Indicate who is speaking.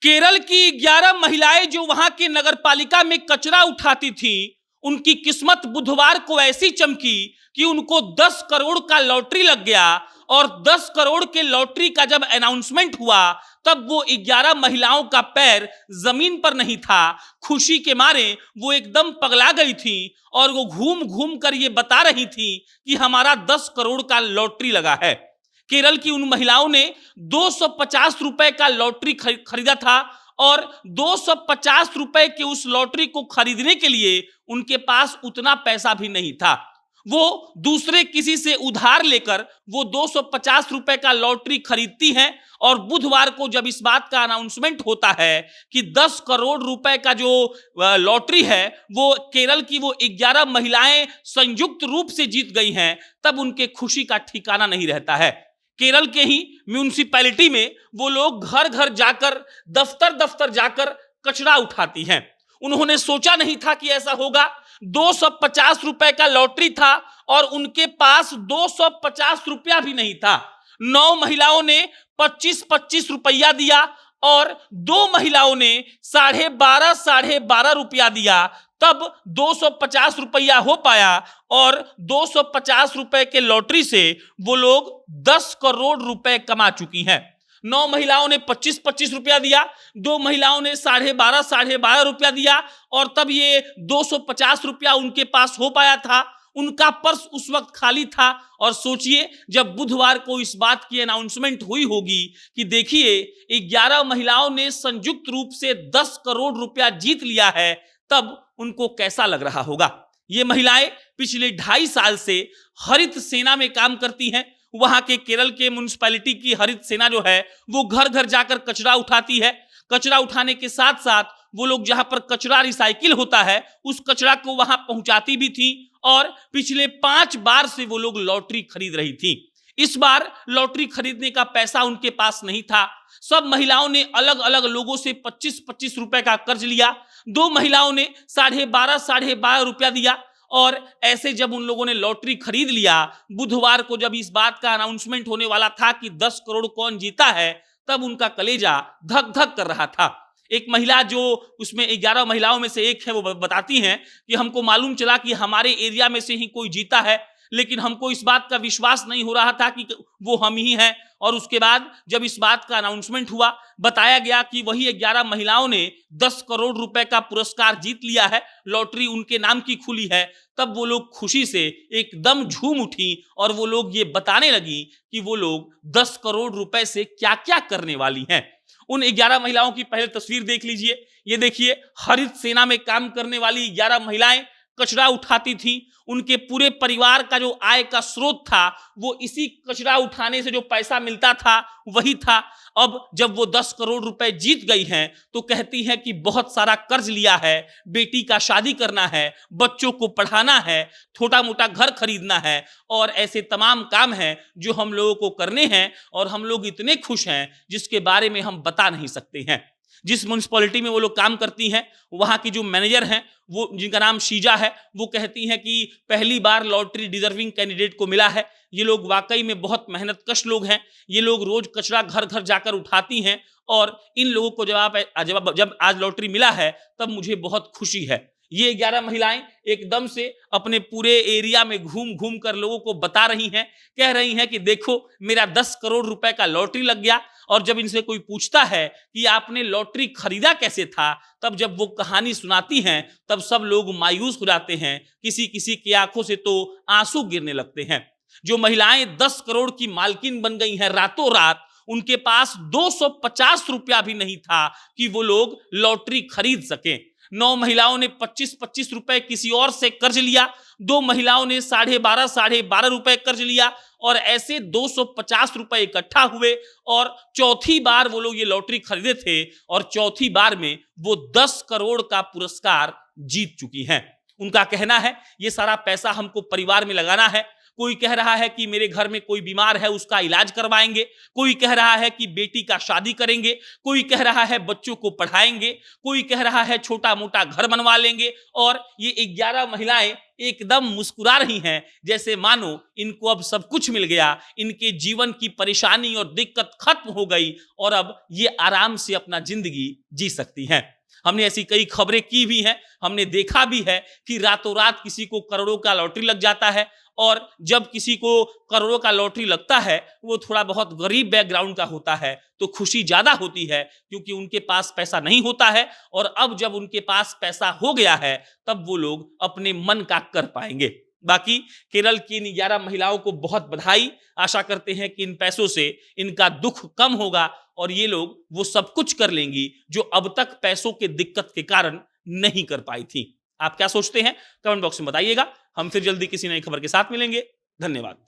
Speaker 1: केरल की 11 महिलाएं जो वहां के नगर पालिका में कचरा उठाती थी, उनकी किस्मत बुधवार को ऐसी चमकी कि उनको 10 करोड़ का लॉटरी लग गया। और 10 करोड़ के लॉटरी का जब अनाउंसमेंट हुआ, तब वो 11 महिलाओं का पैर जमीन पर नहीं था। खुशी के मारे वो एकदम पगला गई थी और वो घूम घूम कर ये बता रही थी कि हमारा 10 करोड़ का लॉटरी लगा है। केरल की उन महिलाओं ने 250 रुपए का लॉटरी खरीदा था और 250 रुपए के उस लॉटरी को खरीदने के लिए उनके पास उतना पैसा भी नहीं था। वो दूसरे किसी से उधार लेकर वो 250 रुपए का लॉटरी खरीदती हैं और बुधवार को जब इस बात का अनाउंसमेंट होता है कि 10 करोड़ रुपए का जो लॉटरी है वो केरल की वो 11 महिलाएं संयुक्त रूप से जीत गई हैं, तब उनके खुशी का ठिकाना नहीं रहता है। केरल के ही म्यूनिसिपैलिटी में वो लोग घर घर जाकर, दफ्तर दफ्तर जाकर कचरा उठाती हैं। उन्होंने सोचा नहीं था कि ऐसा होगा। 250 रुपए का लॉटरी था और उनके पास 250 रुपया भी नहीं था। 9 महिलाओं ने 25-25 रुपया दिया और 2 महिलाओं ने 12.5 रुपया दिया, तब 250 रुपया हो पाया और 250 रुपए के लॉटरी से वो लोग 10 करोड़ रुपए कमा चुकी हैं। 9 महिलाओं ने 25-25 रुपया दिया, 2 महिलाओं ने 12.5 रुपया दिया और तब ये 250 रुपया उनके पास हो पाया था। उनका पर्स उस वक्त खाली था और सोचिए जब बुधवार को इस बात की अनाउंसमेंट हुई होगी कि देखिए 11 महिलाओं ने संयुक्त रूप से 10 करोड़ रुपया जीत लिया है, तब उनको कैसा लग रहा होगा। ये महिलाएं पिछले 2.5 साल से हरित सेना में काम करती हैं। वहां के केरल के म्युनिसिपैलिटी की हरित सेना जो है वो घर घर जाकर कचरा उठाती है। कचरा उठाने के साथ साथ वो लोग जहां पर कचरा रिसाइकिल होता है उस कचरा को वहां पहुंचाती भी थी और पिछले 5 बार से वो लोग लॉटरी खरीद रही थी। इस बार लॉटरी खरीदने का पैसा उनके पास नहीं था। सब महिलाओं ने अलग अलग लोगों से 25-25 रुपए का कर्ज लिया। 2 महिलाओं ने 12.5 रुपया दिया और ऐसे जब उन लोगों ने लॉटरी खरीद लिया, बुधवार को जब इस बात का अनाउंसमेंट होने वाला था कि 10 करोड़ कौन जीता है, तब उनका कलेजा धक धक कर रहा था। एक महिला जो उसमें 11 महिलाओं में से एक है, वो बताती हैं कि हमको मालूम चला कि हमारे एरिया में से ही कोई जीता है, लेकिन हमको इस बात का विश्वास नहीं हो रहा था कि वो हम ही हैं। और उसके बाद जब इस बात का अनाउंसमेंट हुआ, बताया गया कि वही 11 महिलाओं ने 10 करोड़ रुपए का पुरस्कार जीत लिया है, लॉटरी उनके नाम की खुली है, तब वो लोग खुशी से एकदम झूम उठी और वो लोग ये बताने लगी कि वो लोग 10 करोड़ रुपए से क्या क्या करने वाली हैं। उन 11 महिलाओं की पहले तस्वीर देख लीजिए। ये देखिए, हरित सेना में काम करने वाली 11 महिलाएं कचरा उठाती थी। उनके पूरे परिवार का जो आय का स्रोत था वो इसी कचरा उठाने से जो पैसा मिलता था वही था। अब जब वो 10 करोड़ रुपए जीत गई हैं तो कहती हैं कि बहुत सारा कर्ज लिया है, बेटी का शादी करना है, बच्चों को पढ़ाना है, छोटा मोटा घर खरीदना है और ऐसे तमाम काम हैं जो हम लोगों को करने हैं और हम लोग इतने खुश हैं जिसके बारे में हम बता नहीं सकते हैं। जिस म्युनिसिपैलिटी में वो लोग काम करती हैं, वहां की जो मैनेजर हैं, वो जिनका नाम शीजा है, वो कहती हैं कि पहली बार लॉटरी डिजर्विंग कैंडिडेट को मिला है। ये लोग वाकई में बहुत मेहनतकश लोग हैं। ये लोग रोज कचरा घर घर जाकर उठाती हैं और इन लोगों को जब आज लॉटरी मिला है तब मुझे बहुत खुशी है। ये 11 महिलाएं एकदम से अपने पूरे एरिया में घूम घूम कर लोगों को बता रही हैं, कह रही हैं कि देखो मेरा 10 करोड़ रुपए का लॉटरी लग गया। और जब इनसे कोई पूछता है कि आपने लॉटरी खरीदा कैसे था, तब जब वो कहानी सुनाती हैं तब सब लोग मायूस हो जाते हैं। किसी किसी की आंखों से तो आंसू गिरने लगते हैं। जो महिलाएं 10 करोड़ की मालकिन बन गई हैं रातों रात, उनके पास 250 रुपया भी नहीं था कि वो लोग लॉटरी खरीद सकें। 9 महिलाओं ने 25-25 रुपए किसी और से कर्ज लिया, 2 महिलाओं ने 12.5 रुपए कर्ज लिया और ऐसे 250 रुपए इकट्ठा हुए और चौथी बार वो लोग ये लॉटरी खरीदे थे और चौथी बार में वो 10 करोड़ का पुरस्कार जीत चुकी हैं। उनका कहना है ये सारा पैसा हमको परिवार में लगाना है, कोई कह रहा है कि मेरे घर में कोई बीमार है उसका इलाज करवाएंगे, कोई कह रहा है कि बेटी का शादी करेंगे, कोई कह रहा है बच्चों को पढ़ाएंगे, कोई कह रहा है छोटा मोटा घर बनवा लेंगे। और ये 11 महिलाएं एकदम मुस्कुरा रही हैं जैसे मानो इनको अब सब कुछ मिल गया, इनके जीवन की परेशानी और दिक्कत खत्म हो गई और अब ये आराम से अपना जिंदगी जी सकती हैं। हमने ऐसी कई खबरें की भी हैं, हमने देखा भी है कि रातों रात किसी को करोड़ों का लॉटरी लग जाता है, और जब किसी को करोड़ों का लॉटरी लगता है वो थोड़ा बहुत गरीब बैकग्राउंड का होता है तो खुशी ज्यादा होती है क्योंकि उनके पास पैसा नहीं होता है, और अब जब उनके पास पैसा हो गया है तब वो लोग अपने मन का कर पाएंगे। बाकी केरल की इन 11 महिलाओं को बहुत बधाई। आशा करते हैं कि इन पैसों से इनका दुख कम होगा और ये लोग वो सब कुछ कर लेंगी जो अब तक पैसों के दिक्कत के कारण नहीं कर पाई थी। आप क्या सोचते हैं कमेंट बॉक्स में बताइएगा। हम फिर जल्दी किसी नई खबर के साथ मिलेंगे। धन्यवाद।